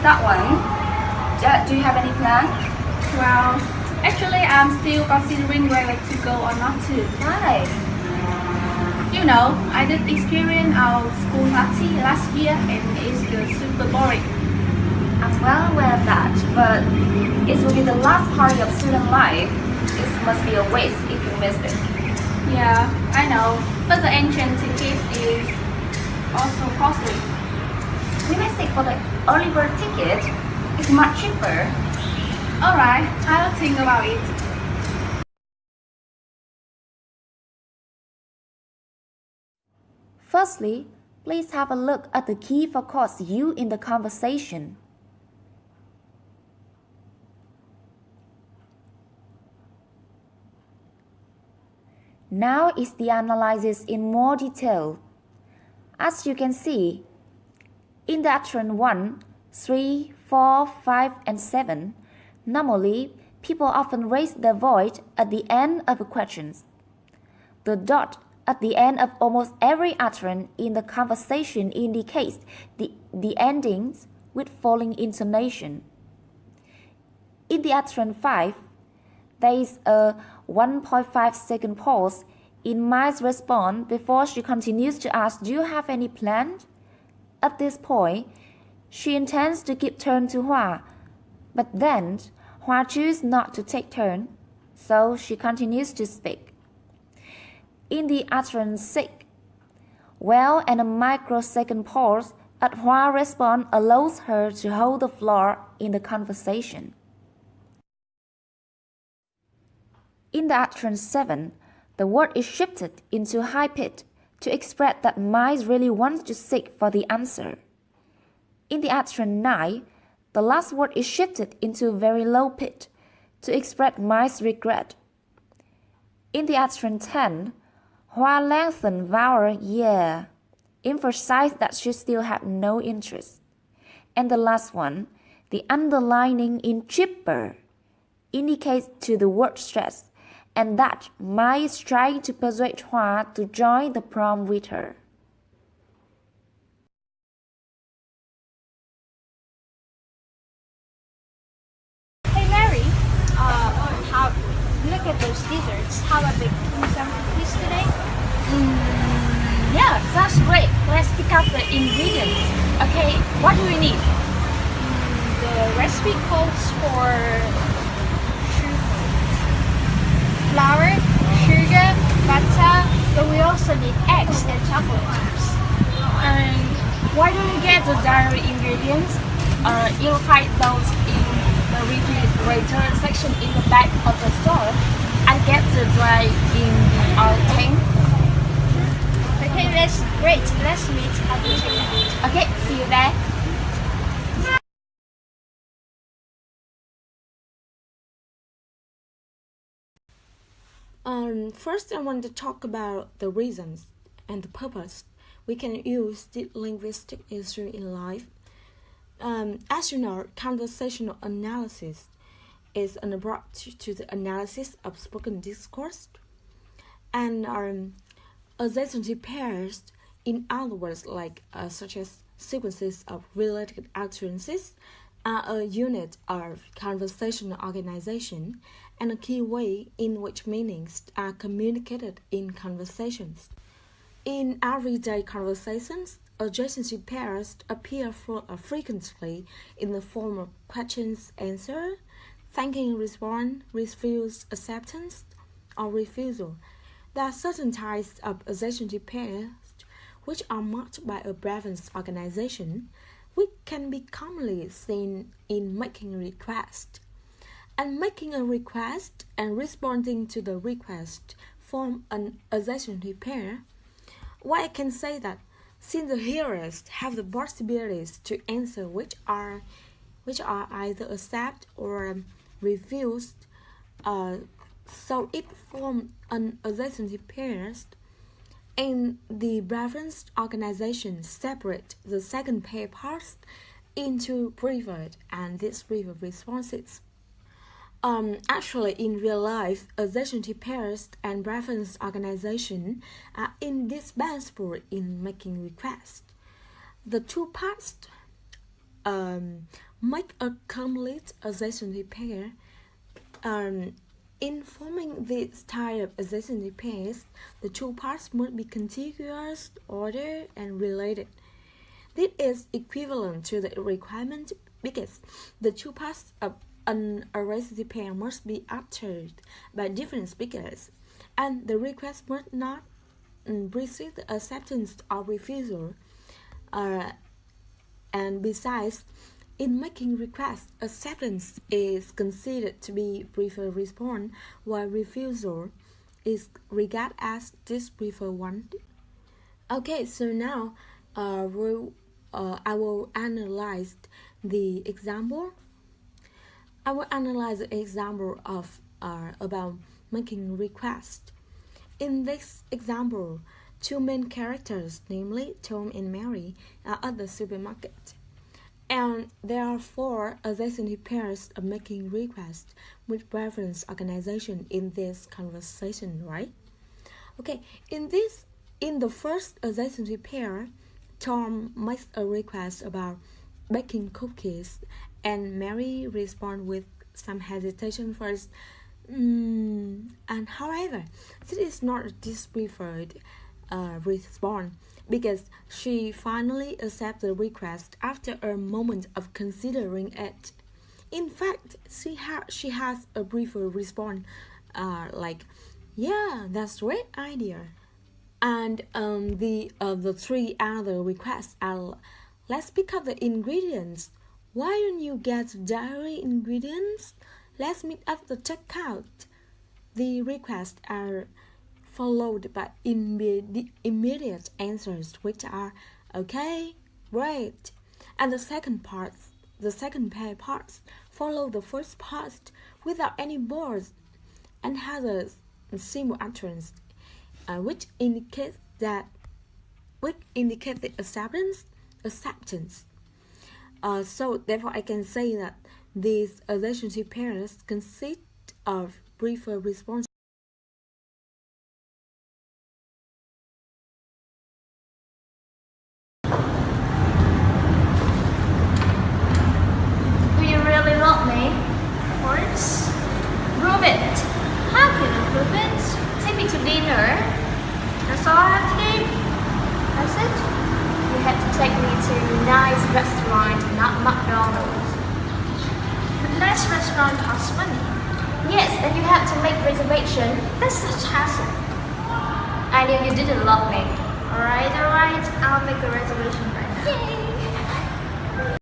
that one. Do you have any plan? Well, actually, I'm still considering whether to go or not to. Why? You know, I did experience our school party last year and it's just super boring. I'm well aware of that, but it will be the last party of student life. It must be a waste if you miss it. Yeah, I know, but the entrance ticket is also costly. We may seek for the early bird ticket. It's much cheaper. Alright, I'll think about it. Firstly, please have a look at the key focus you in the conversation. Now is the analysis in more detail. As you can see, in the utterance 1, 3, 4, 5, and 7, normally people often raise their voice at the end of a question. The dot at the end of almost every utterance in the conversation indicates the endings with falling intonation. In the utterance 5, there is a 1.5 second pause in Mai's response before she continues to ask, "Do you have any plan?" At this point, she intends to give turn to Hua, but then Hua chooses not to take turn, so she continues to speak. In the utterance 6, well and a microsecond pause at Hua's response allows her to hold the floor in the conversation. In the utterance 7, the word is shifted into high pitch to express that Mai really wants to seek for the answer. In the utterance 9, the last word is shifted into very low pitch to express Mai's regret. In the utterance 10, Hua lengthened vowel yeah, emphasize that she still had no interest. And the last one, the underlining in cheaper, indicates to the word stress, and that Mai is trying to persuade Hua to join the prom with her. Hey Mary, look at those desserts. How about baking some cookies today? Yeah, that's great. Let's pick up the ingredients. Okay, what do we need? The recipe calls for flour, sugar, butter, but we also need eggs and chocolate chips. And why don't you get the dairy ingredients? You'll find those in the refrigerator section in the back of the store. And get the dry in our tank. Okay, that's great. Let's meet at the checkout. Okay, see you there. First, I want to talk about the reasons and the purpose we can use the linguistic issue in life. As you know, conversational analysis is an approach to the analysis of spoken discourse, and adjacency pairs, in other words, such as sequences of related utterances, are a unit of conversational organization and a key way in which meanings are communicated in conversations. In everyday conversations, adjacency pairs appear frequently in the form of questions answer, thanking response, refuse acceptance, or refusal. There are certain types of adjacency pairs which are marked by a preference organization, which can be commonly seen in making a request. And making a request and responding to the request form an adjacency pair. Why I can say that since the hearers have the possibilities to answer which are either accept or refused, so it forms an adjacency pairs. And the reference organization separate the second pair parts into preferred and dispreferred responses. Actually, in real life, adjacency pairs and reference organization are indispensable in making requests. The two parts make a complete adjacency pair. In forming this type of adjacency pairs, the two parts must be contiguous, ordered, and related. This is equivalent to the requirement because the two parts of an adjacency pair must be uttered by different speakers, and the request must not precede the acceptance or refusal. And besides, in making requests, acceptance is considered to be preferred response, while refusal is regarded as dispreferred one. Okay, so now I will analyze the example. I will analyze the example of about making requests. In this example, two main characters, namely Tom and Mary, are at the supermarket. And there are 4 adjacency pairs of making requests with preference organization in this conversation, right? Okay, in the first adjacency pair, Tom makes a request about baking cookies, and Mary responds with some hesitation first. And however, this is not a dispreferred response because she finally accepts the request after a moment of considering it. In fact, she has a briefer response like, yeah, that's a great idea. And the 3 other requests are, let's pick up the ingredients. Why don't you get dairy ingredients? Let's meet at the checkout. The requests are followed by immediate answers, which are okay, great. And the second pair parts follow the first part without any words and has a simple utterance, which indicates the acceptance. So therefore, I can say that these adjacency pairs consist of briefer responses. Do you really love me? Of course. Prove it. How can I prove it? Take me to dinner. That's all I have to do. That's it. You have to take me to a nice restaurant, not McDonald's. The nice restaurant costs money. Yes, and you have to make reservation. That's such hassle. I knew you didn't love me. Alright. I'll make a reservation right now.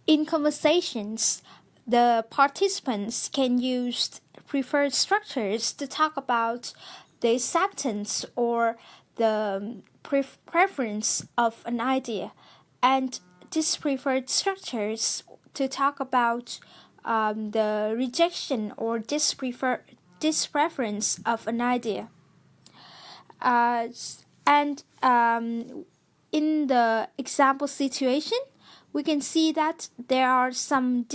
In conversations, the participants can use preferred structures to talk about the acceptance or the preference of an idea, and dispreferred structures to talk about the rejection or dispreference of an idea. In the example situation, we can see that there are some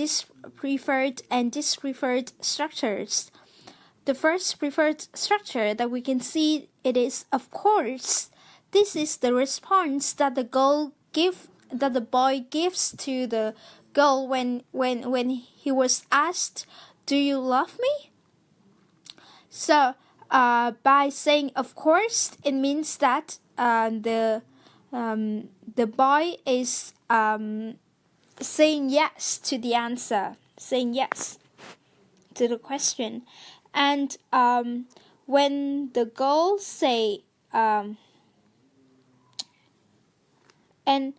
preferred and dispreferred structures. The first preferred structure that we can see, it is of course. This is the response that the boy gives to the girl when he was asked, "Do you love me?" So by saying of course, it means that the boy is saying yes to the answer, saying yes to the question. And when the girl say and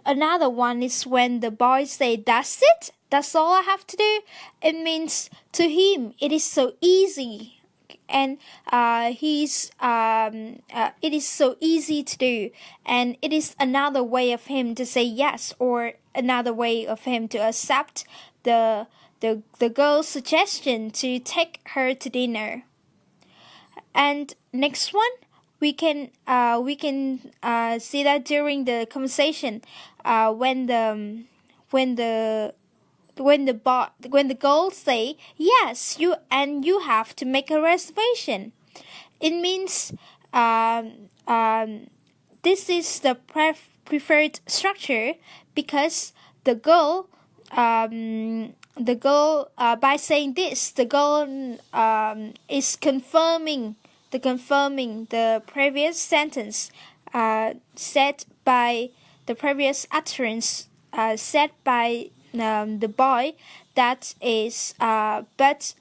another one is when the boy say, "That's it? That's all I have to do?" It means to him it is so easy, and it is so easy to do, and it is another way of him to say yes, or another way of him to accept the girl's suggestion to take her to dinner. And next one, we can see that during the conversation, when the girl say yes, you have to make a reservation. It means this is the preferred structure because the girl by saying this, the girl is confirming the previous sentence said by the previous utterance said by the boy, that is but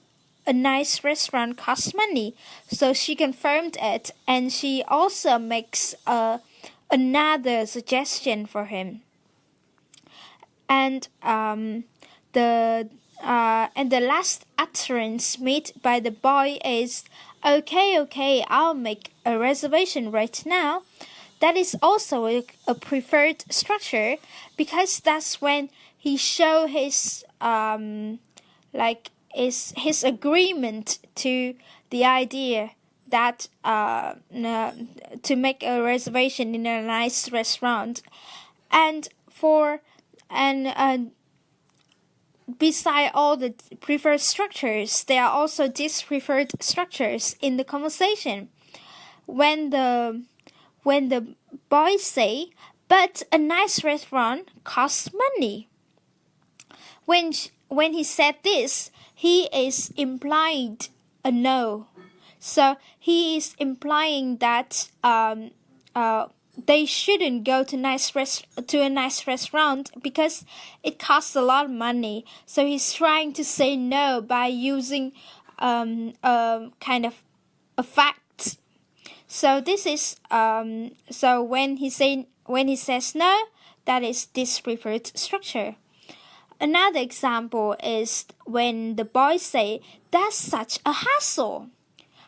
a nice restaurant costs money. So she confirmed it, and she also makes another suggestion for him. And the last utterance made by the boy is, okay, I'll make a reservation right now. That is also a preferred structure because that's when he show his his agreement to the idea that to make a reservation in a nice restaurant. And beside all the preferred structures, there are also dispreferred structures in the conversation. When the boys say, but a nice restaurant costs money. When he said this, he is implying a no. So he is implying that they shouldn't go to a nice restaurant because it costs a lot of money. So he's trying to say no by using kind of a fact. So this is so when he says no, that is dispreferred structure. Another example is when the boys say, that's such a hassle.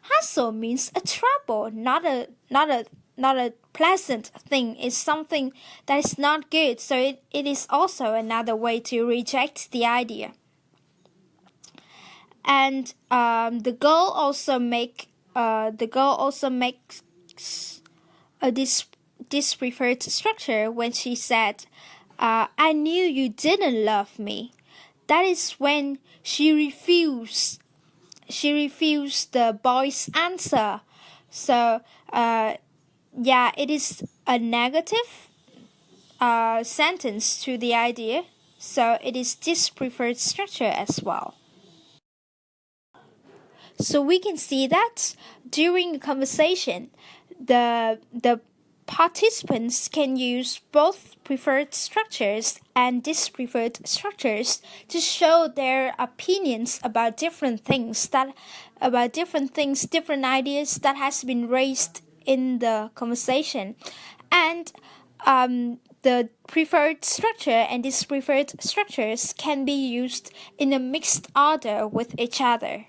Hassle means a trouble, not a pleasant thing. It's something that is not good. So it is also another way to reject the idea. And the girl also makes a dispreferred structure when she said, I knew you didn't love me. That is when she refused the boy's answer. So it is a negative sentence to the idea. So it is dispreferred structure as well. So we can see that during the conversation, the participants can use both preferred structures and dispreferred structures to show their opinions about different things, different ideas that has been raised in the conversation. And the preferred structure and dispreferred structures can be used in a mixed order with each other.